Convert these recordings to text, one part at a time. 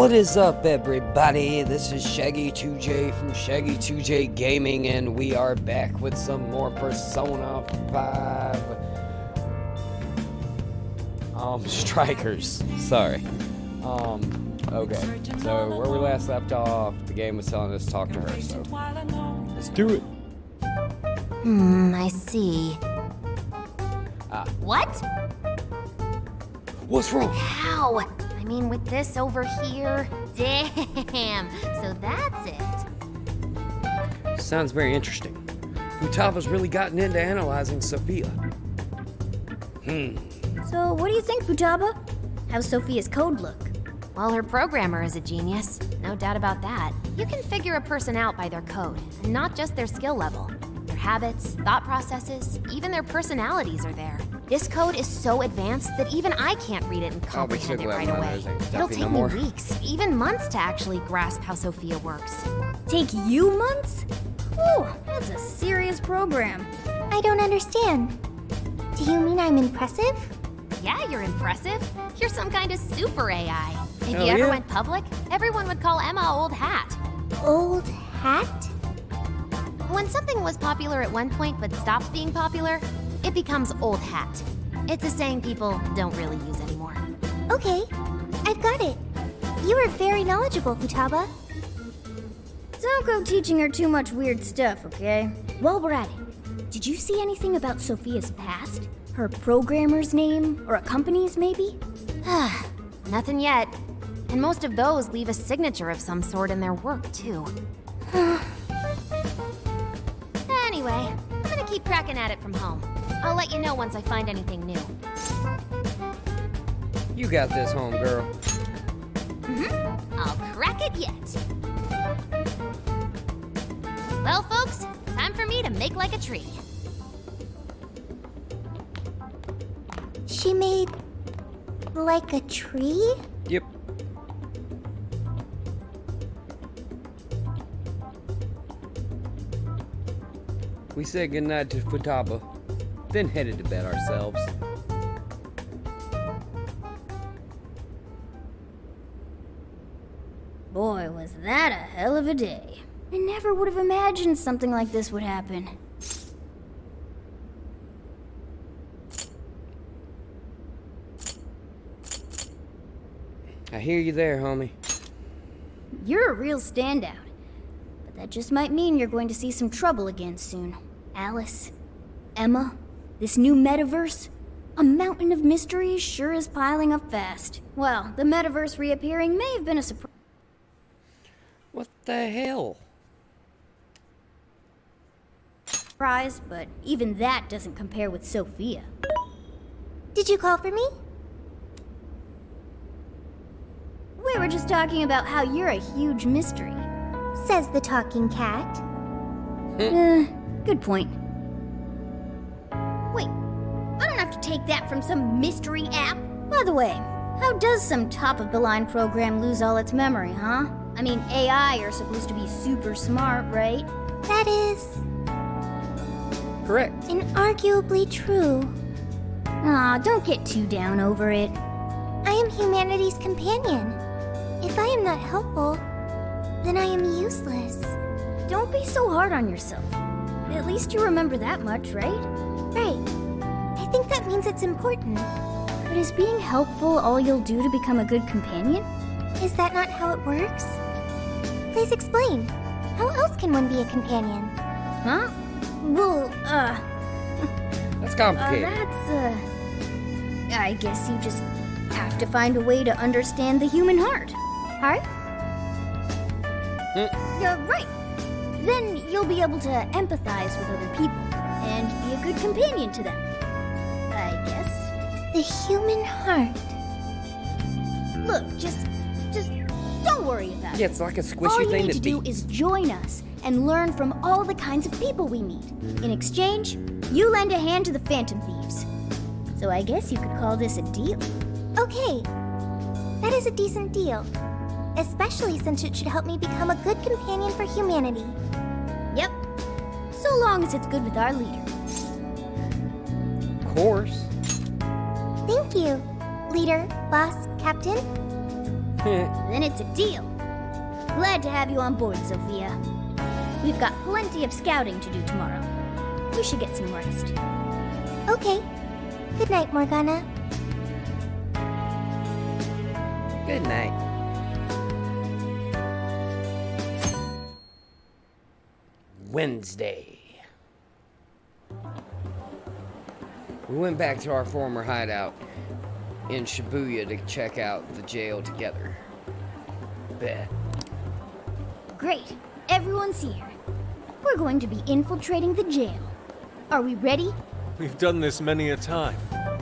What is up, everybody? This is Shaggy2J from Shaggy2J Gaming, and we are back with some more Persona 5 strikers. Sorry. Okay. So where we last left off, the game was telling us to talk to her, so let's do it. I see. What? What's wrong? How? I mean, with this over here? Damn. So that's it. Sounds very interesting. Futaba's really gotten into analyzing Sophia. So, what do you think, Futaba? How's Sophia's code look? Well, her programmer is a genius. No doubt about that. You can figure a person out by their code, and not just their skill level. Their habits, thought processes, even their personalities are there. This code is so advanced that even I can't read it and comprehend it right away. It'll take me weeks, even months to actually grasp how Sophia works. Take you months? Whew, that's a serious program. I don't understand. Do you mean I'm impressive? Yeah, you're impressive. You're some kind of super AI. If Hell you ever yeah. went public, everyone would call Emma Old Hat. Old hat? When something was popular at one point but stopped being popular, it becomes old hat. It's a saying people don't really use anymore. Okay, I've got it. You are very knowledgeable, Futaba. Don't go teaching her too much weird stuff, okay? While we're at it, did you see anything about Sophia's past? Her programmer's name, or a company's maybe? Nothing yet. And most of those leave a signature of some sort in their work, too. Anyway, I'm gonna keep cracking at it from home. I'll let you know once I find anything new. You got this, homegirl. I'll crack it yet. Well, folks, time for me to make like a tree. She made like a tree? Yep. We said goodnight to Futaba, then headed to bed ourselves. Boy, was that a hell of a day. I never would have imagined something like this would happen. I hear you there, homie. You're a real standout. But that just might mean you're going to see some trouble again soon. Alice, Emma, this new metaverse. A mountain of mysteries sure is piling up fast. Well, the metaverse reappearing may have been a What the hell? surprise, but even that doesn't compare with Sophia. Did you call for me? We were just talking about how you're a huge mystery. Says the talking cat. Good point. Wait, I don't have to take that from some mystery app. By the way, how does some top-of-the-line program lose all its memory, huh? I mean, AI are supposed to be super smart, right? That is Correct. inarguably true. Aw, don't get too down over it. I am humanity's companion. If I am not helpful, then I am useless. Don't be so hard on yourself. At least you remember that much, right? Right. I think that means it's important. But is being helpful all you'll do to become a good companion? Is that not how it works? Please explain. How else can one be a companion? Huh? Well, That's complicated. I guess you just have to find a way to understand the human heart. Heart? Yeah, right. Then you'll be able to empathize with other people and be a good companion to them. I guess. The human heart. Look, just don't worry about Yeah, it. it's like a All squishy you thing need that to do beats. is join us and learn from all the kinds of people we meet. In exchange, you lend a hand to the Phantom Thieves. So I guess you could call this a deal. Okay. That is a decent deal. Especially since it should help me become a good companion for humanity. Yep. So long as it's good with our leader. Of course. Thank you, leader, boss, captain. Then it's a deal. Glad to have you on board, Sophia. We've got plenty of scouting to do tomorrow. You should get some rest. Okay. Good night, Morgana. Good night. Wednesday. We went back to our former hideout in Shibuya to check out the jail together. Bet. Great. Everyone's here. We're going to be infiltrating the jail. Are we ready? We've done this many a time.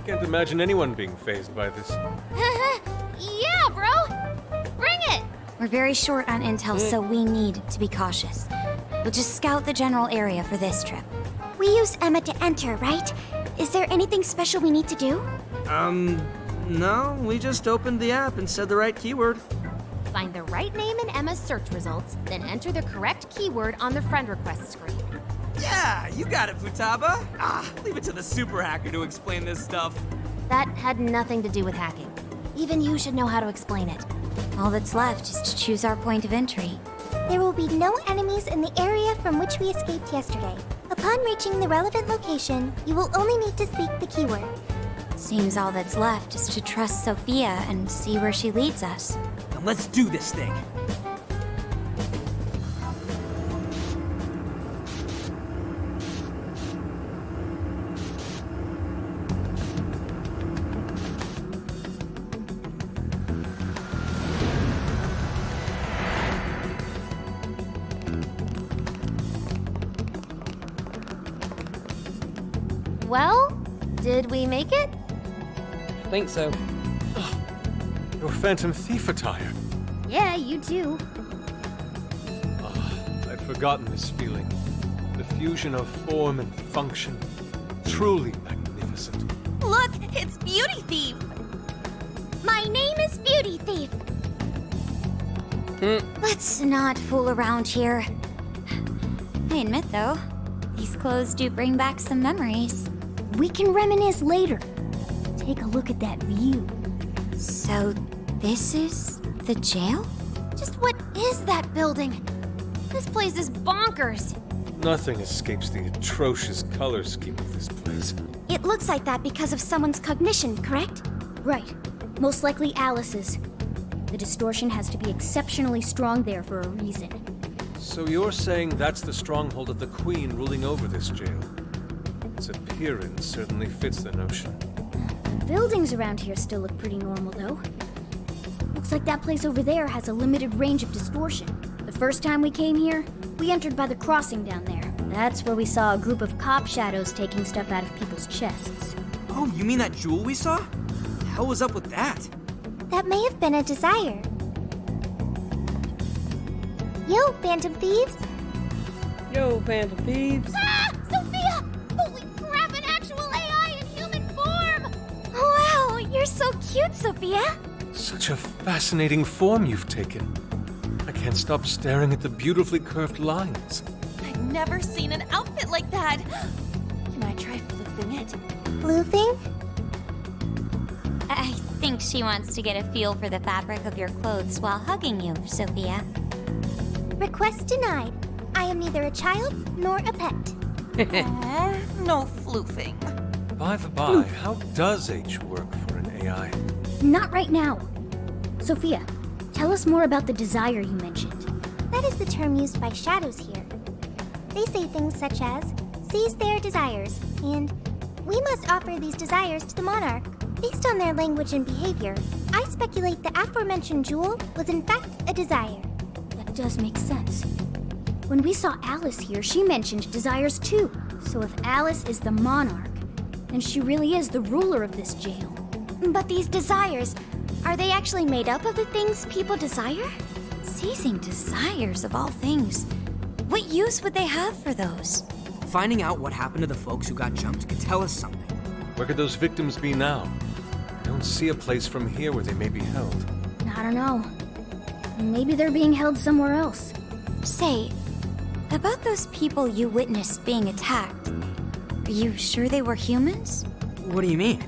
Can't imagine anyone being fazed by this. Yeah, bro! Bring it! We're very short on intel, so we need to be cautious. We'll just scout the general area for this trip. We use Emma to enter, right? Is there anything special we need to do? No, we just opened the app and said the right keyword. Find the right name in Emma's search results, then enter the correct keyword on the friend request screen. Yeah, you got it, Futaba. Leave it to the super hacker to explain this stuff. That had nothing to do with hacking. Even you should know how to explain it. All that's left is to choose our point of entry. There will be no enemies in the area from which we escaped yesterday. Upon reaching the relevant location, you will only need to speak the keyword. Seems all that's left is to trust Sophia and see where she leads us. Now let's do this thing. Well, did we make it? Think so. Your Phantom Thief attire. Yeah, you too. I'd forgotten this feeling. The fusion of form and function. Truly magnificent. Look, it's Beauty Thief! My name is Beauty Thief! Let's not fool around here. I admit, though, these clothes do bring back some memories. We can reminisce later. Take a look at that view. So, this is the jail? Just what is that building? This place is bonkers. Nothing escapes the atrocious color scheme of this place. It looks like that because of someone's cognition, correct? Right. Most likely Alice's. The distortion has to be exceptionally strong there for a reason. So you're saying that's the stronghold of the Queen ruling over this jail? Its appearance certainly fits the notion. The buildings around here still look pretty normal, though. Looks like that place over there has a limited range of distortion. The first time we came here, we entered by the crossing down there. That's where we saw a group of cop shadows taking stuff out of people's chests. Oh, you mean that jewel we saw? The hell was up with that? That may have been a desire. Yo, Phantom Thieves! Yo, Phantom Thieves. Ah! Sophia! Holy crap, an actual AI in human form! Wow, you're so cute, Sophia! Such a fascinating form you've taken. I can't stop staring at the beautifully curved lines. I've never seen an outfit like that. Can I try flipping it? Floofing? I think she wants to get a feel for the fabric of your clothes while hugging you, Sophia. Request denied. I am neither a child nor a pet. Aw, no floofing. By the by, how does H work for an AI? Not right now. Sophia, tell us more about the desire you mentioned. That is the term used by shadows here. They say things such as, seize their desires, and we must offer these desires to the monarch. Based on their language and behavior, I speculate the aforementioned jewel was in fact a desire. That does make sense. When we saw Alice here, she mentioned desires too. So if Alice is the monarch, then she really is the ruler of this jail. But these desires, are they actually made up of the things people desire? Seizing desires of all things. What use would they have for those? Finding out what happened to the folks who got jumped could tell us something. Where could those victims be now? I don't see a place from here where they may be held. I don't know. Maybe they're being held somewhere else. Say, about those people you witnessed being attacked, are you sure they were humans? What do you mean?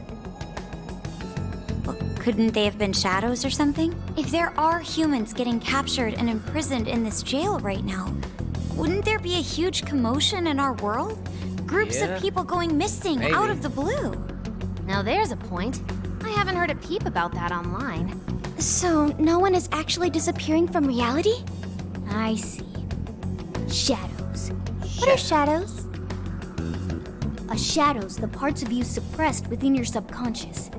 Well, Couldn't they have been shadows or something? If there are humans getting captured and imprisoned in this jail right now, wouldn't there be a huge commotion in our world? Groups Yeah. of people going missing Maybe. out of the blue. Now there's a point. I haven't heard a peep about that online. So, no one is actually disappearing from reality? I see. Shadows. What are shadows? A shadow's the parts of you suppressed within your subconscious.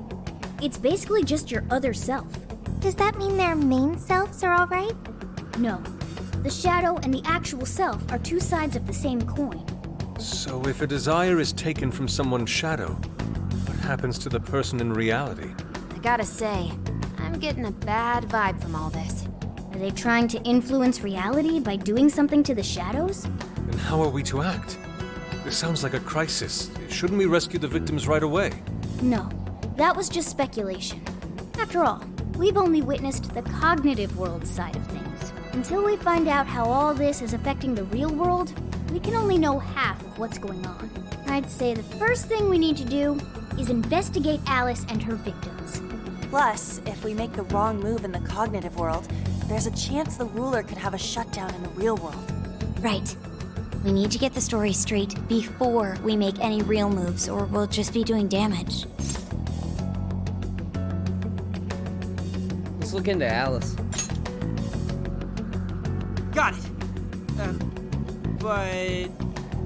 It's basically just your other self. Does that mean their main selves are alright? No. The shadow and the actual self are two sides of the same coin. So if a desire is taken from someone's shadow, what happens to the person in reality? I gotta say, I'm getting a bad vibe from all this. Are they trying to influence reality by doing something to the shadows? Then how are we to act? This sounds like a crisis. Shouldn't we rescue the victims right away? No. That was just speculation. After all, we've only witnessed the cognitive world side of things. Until we find out how all this is affecting the real world, we can only know half of what's going on. I'd say the first thing we need to do is investigate Alice and her victims. Plus, if we make the wrong move in the cognitive world, there's a chance the ruler could have a shutdown in the real world. Right. We need to get the story straight before we make any real moves, or we'll just be doing damage. Let's look into Alice. Got it. But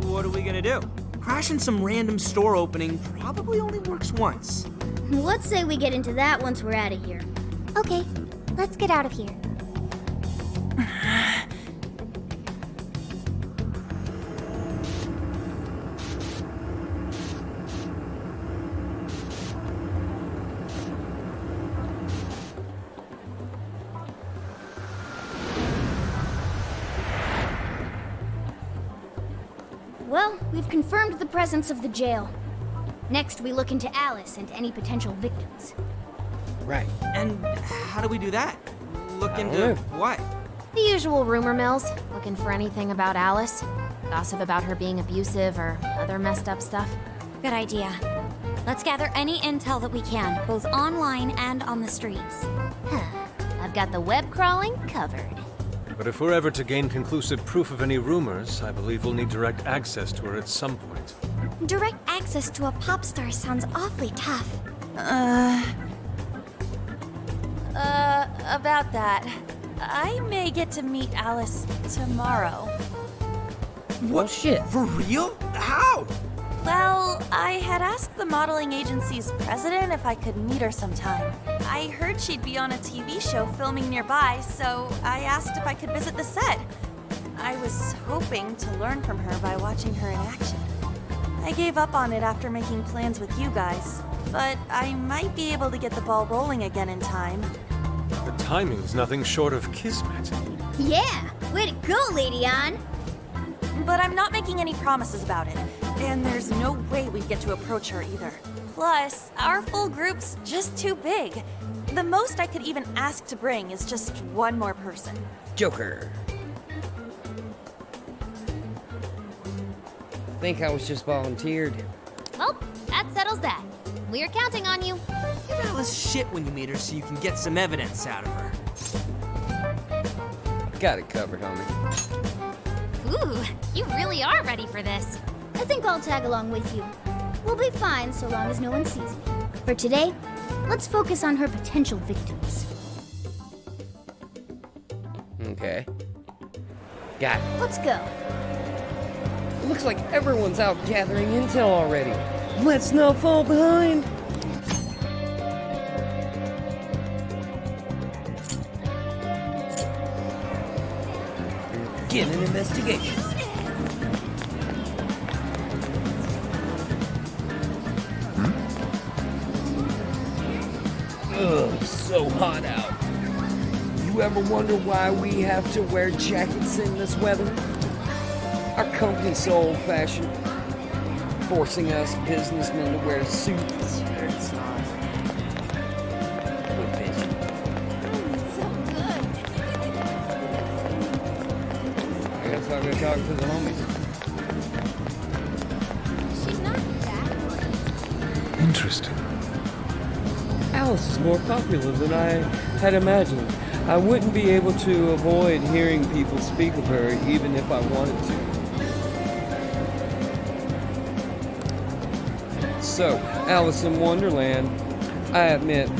what are we gonna do? Crashing some random store opening probably only works once. Let's say we get into that once we're out of here. Okay, let's get out of here. Well, we've confirmed the presence of the jail. Next, we look into Alice and any potential victims. Right. And how do we do that? Look I don't into know. what? The usual rumor mills, looking for anything about Alice. Gossip about her being abusive or other messed up stuff. Good idea. Let's gather any intel that we can, both online and on the streets. I've got the web crawling covered. But if we're ever to gain conclusive proof of any rumors, I believe we'll need direct access to her at some point. Direct access to a pop star sounds awfully tough. About that. I may get to meet Alice tomorrow. Well, shit. For real? How? Well, I had asked the modeling agency's president if I could meet her sometime. I heard she'd be on a TV show filming nearby, so I asked if I could visit the set. I was hoping to learn from her by watching her in action. I gave up on it after making plans with you guys, but I might be able to get the ball rolling again in time. The timing's nothing short of kismet. Yeah! Way to go, Lady Ann! But I'm not making any promises about it, and there's no way we'd get to approach her either. Plus, our full group's just too big. The most I could even ask to bring is just one more person. Joker. Think I was just volunteered. Well, that settles that. We're counting on you. Give Alice shit when you meet her so you can get some evidence out of her. Got it covered, homie. Ooh, you really are ready for this. I think I'll tag along with you. We'll be fine so long as no one sees me. For today, let's focus on her potential victims. Okay. Got it. Let's go. Looks like everyone's out gathering intel already. Let's not fall behind. Begin an investigation. Ugh, so hot out. You ever wonder why we have to wear jackets in this weather? Our company's so old-fashioned, forcing us businessmen to wear suits. It's not. Good bitch. I guess I'll go talk to the homies. Interesting. Alice is more popular than I had imagined. I wouldn't be able to avoid hearing people speak of her even if I wanted to. So, Alice in Wonderland, I admit,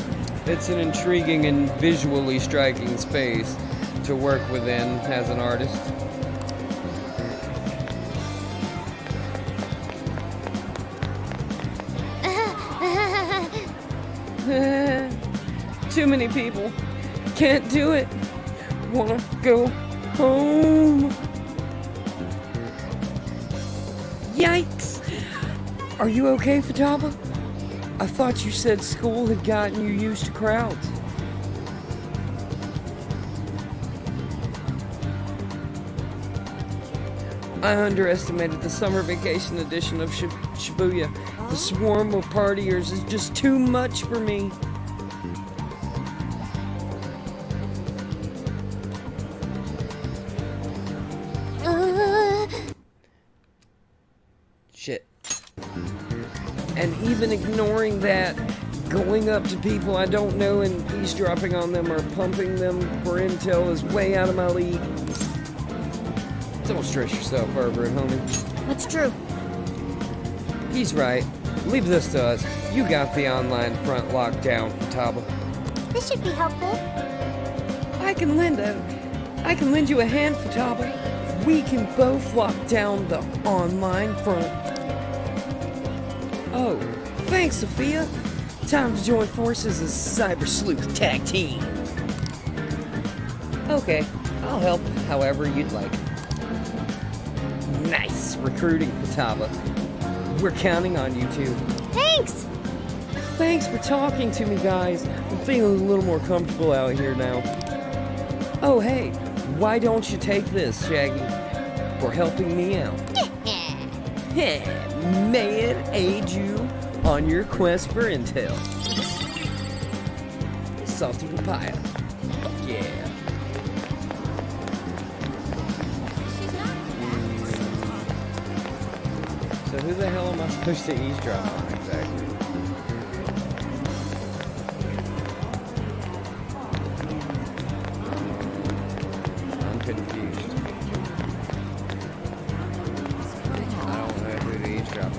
it's an intriguing and visually striking space to work within as an artist. Too many people. Can't do it. Wanna go home. Yikes! Are you okay, Futaba? I thought you said school had gotten you used to crowds. I underestimated the summer vacation edition of Shibuya. The swarm of partiers is just too much for me. Shit. And even ignoring that, going up to people I don't know and eavesdropping on them or pumping them for intel is way out of my league. Don't stress yourself over it, homie. That's true. He's right. Leave this to us. You got the online front locked down, Futaba. This should be helpful. I can lend you a hand, Futaba. We can both lock down the online front. Oh, thanks, Sophia. Time to join forces as Cyber Sleuth Tag Team. Okay, I'll help however you'd like. Nice recruiting, Futaba. We're counting on you two. Thanks! Thanks for talking to me, guys. I'm feeling a little more comfortable out here now. Oh, hey, why don't you take this, Shaggy, for helping me out? May it aid you on your quest for intel. Salty papaya. Fuck yeah. So who the hell am I supposed to eavesdrop on exactly? I'm confused. I don't know who to eavesdrop on.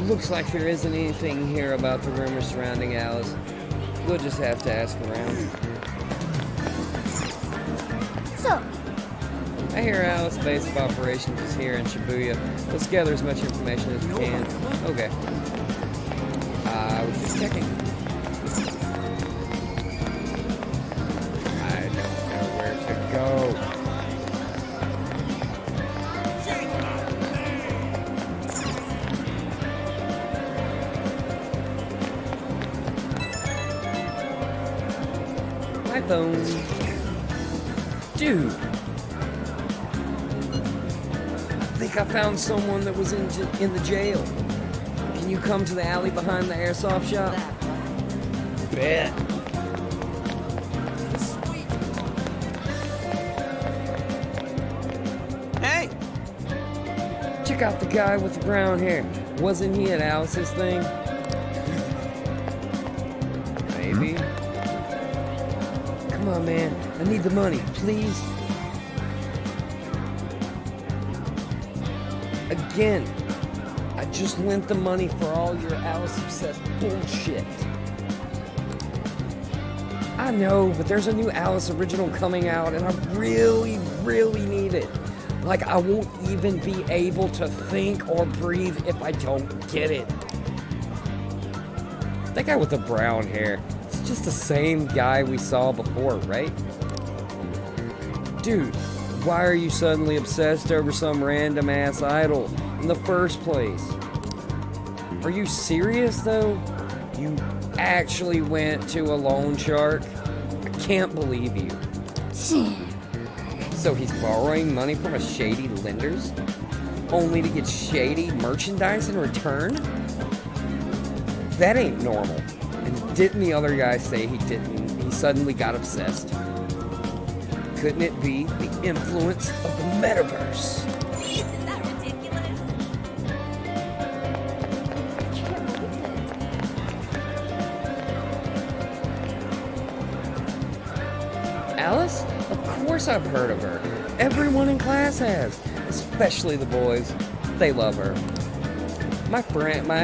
Looks like there isn't anything here about the rumors surrounding Alice. We'll just have to ask around. So, I hear Alice base of operations is here in Shibuya. Let's gather as much information as we can. Okay. I was just checking. I don't know where to go. My phone. Dude. I think I found someone that was in the jail. Can you come to the alley behind the airsoft shop? Bet. Hey! Check out the guy with the brown hair. Wasn't he at Alice's thing? Maybe. Come on, man. I need the money, please. Again, I just lent the money for all your Alice-obsessed bullshit. I know, but there's a new Alice original coming out, and I really, really need it. Like, I won't even be able to think or breathe if I don't get it. That guy with the brown hair, it's just the same guy we saw before, right? Dude, why are you suddenly obsessed over some random-ass idol in the first place? Are you serious, though? You actually went to a loan shark? I can't believe you. So he's borrowing money from a shady lenders? Only to get shady merchandise in return? That ain't normal. And didn't the other guy say he didn't? He suddenly got obsessed? Couldn't it be the influence of the metaverse? Isn't that ridiculous? Alice? Of course I've heard of her. Everyone in class has, especially the boys. They love her. My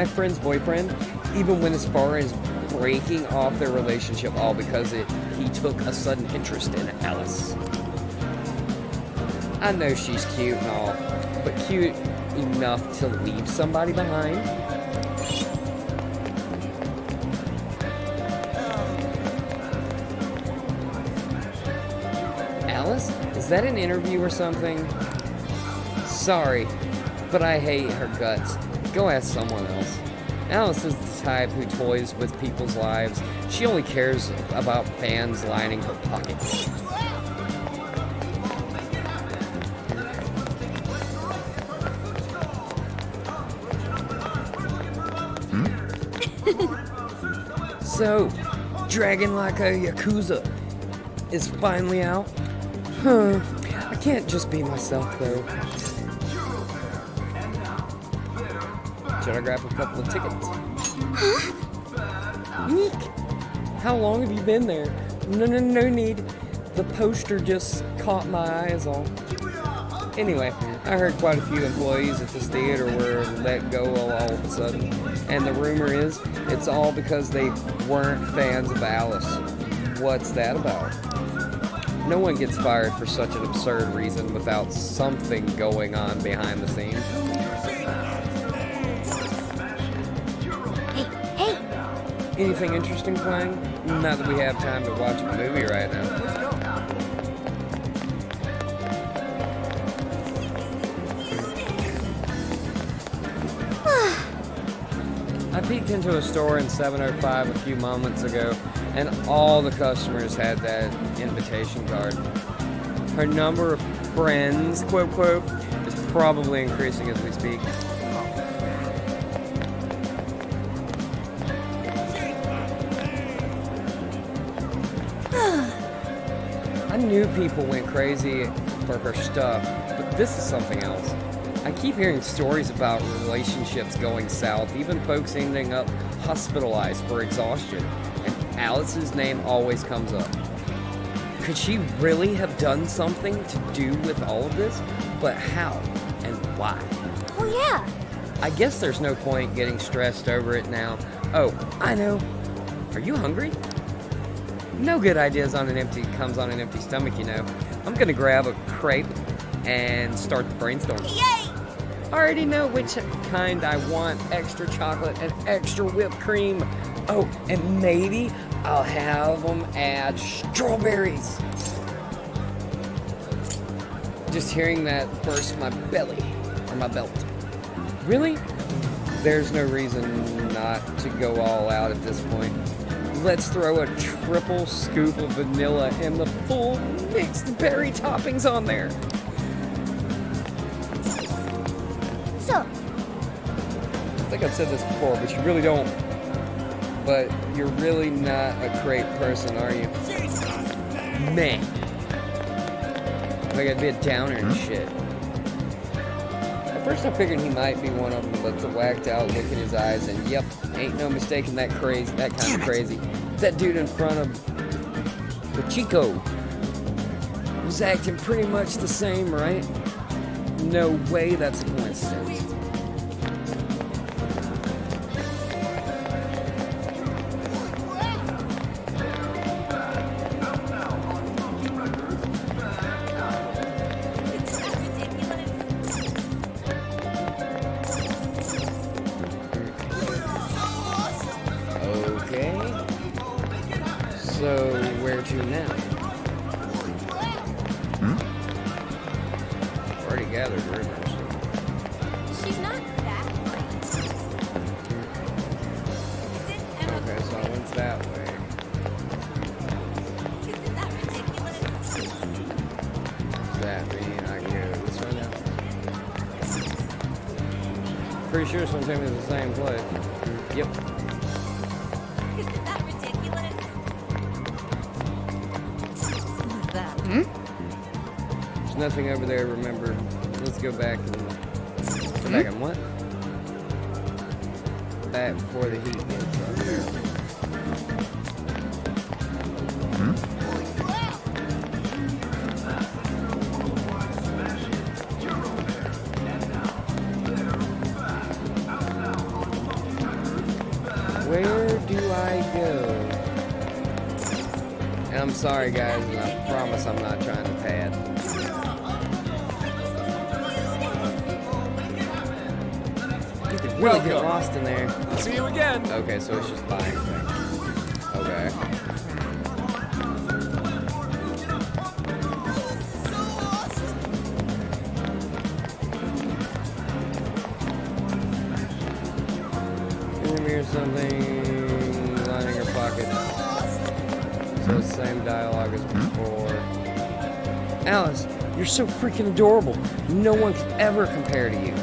friend's boyfriend even went as far as breaking off their relationship all because he took a sudden interest in Alice. I know she's cute and all, but cute enough to leave somebody behind? Alice? Is that an interview or something? Sorry, but I hate her guts. Go ask someone else. Alice is the type who toys with people's lives. She only cares about fans lining her pockets. So, Dragon Like a Yakuza is finally out? Huh. I can't just be myself, though. Should I grab a couple of tickets? Huh? Eek! How long have you been there? No need. The poster just caught my eye is all. Anyway, I heard quite a few employees at this theater were let go all of a sudden. And the rumor is, it's all because they weren't fans of Alice. What's that about? No one gets fired for such an absurd reason without something going on behind the scenes. Hey! Anything interesting playing? Not that we have time to watch a movie right now. I peeked into a store in 705 a few moments ago, and all the customers had that invitation card. Her number of friends, quote, quote, is probably increasing as we speak. I knew people went crazy for her stuff, but this is something else. I keep hearing stories about relationships going south, even folks ending up hospitalized for exhaustion, and Alice's name always comes up. Could she really have done something to do with all of this? But how and why? Oh yeah! I guess there's no point getting stressed over it now. Oh, I know. Are you hungry? No good ideas comes on an empty stomach, you know. I'm gonna grab a crepe and start the brainstorm. Yay! Already know which kind I want. Extra chocolate and extra whipped cream. Oh, and maybe I'll have them add strawberries. Just hearing that burst my belly, or my belt. Really? There's no reason not to go all out at this point. Let's throw a triple scoop of vanilla and the full mixed berry toppings on there. So, I think I've said this before, but you really don't. But you're really not a crepe person, are you? Man. Like I'd be a downer and shit. At first I figured he might be one of them, but the whacked out look in his eyes, and yep, ain't no mistaking that kind of crazy. That dude in front of the Chico was acting pretty much the same, right? No way that's a coincidence. Okay. So, where to now? Already gathered rumors. She's not that great. Okay, so I went that way. Isn't that ridiculous? Does that mean I can go this way now? Pretty sure this one takes me to the same place. Yep. Isn't that ridiculous? Who's that? nothing over there, remember. Let's go back and... Go back and what? Back before the heat gets up there. Where do I go? And I'm sorry, guys, and I promise I'm not trying to pad. You could really get lost in there. See you again. Okay, so it's just buying things. Okay. Give me or something. Lining her pocket. So same dialogue as before. Alice, you're so freaking adorable. No one could ever compare to you.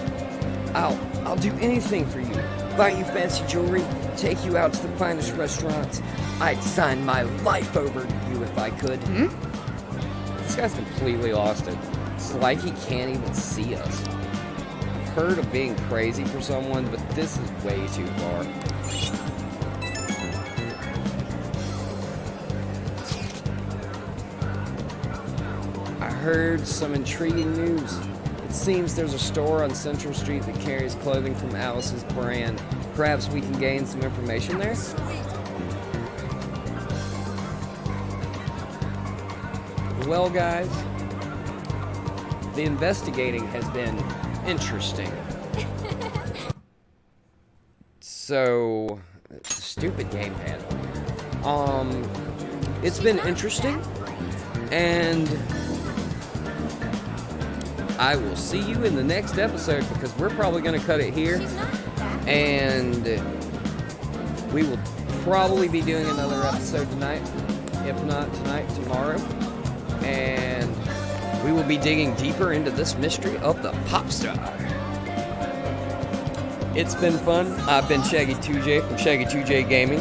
I'll do anything for you. Buy you fancy jewelry, take you out to the finest restaurants. I'd sign my life over to you if I could. This guy's completely lost it. It's like he can't even see us. I've heard of being crazy for someone, but this is way too far. I heard some intriguing news. It seems there's a store on Central Street that carries clothing from Alice's brand. Perhaps we can gain some information there? Well, guys, the investigating has been interesting. So, stupid gamepad. It's been interesting, and I will see you in the next episode because we're probably going to cut it here, and we will probably be doing another episode tonight, if not tonight, tomorrow, and we will be digging deeper into this mystery of the Popstar. It's been fun. I've been Shaggy2J from Shaggy2J Gaming,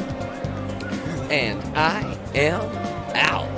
and I am out.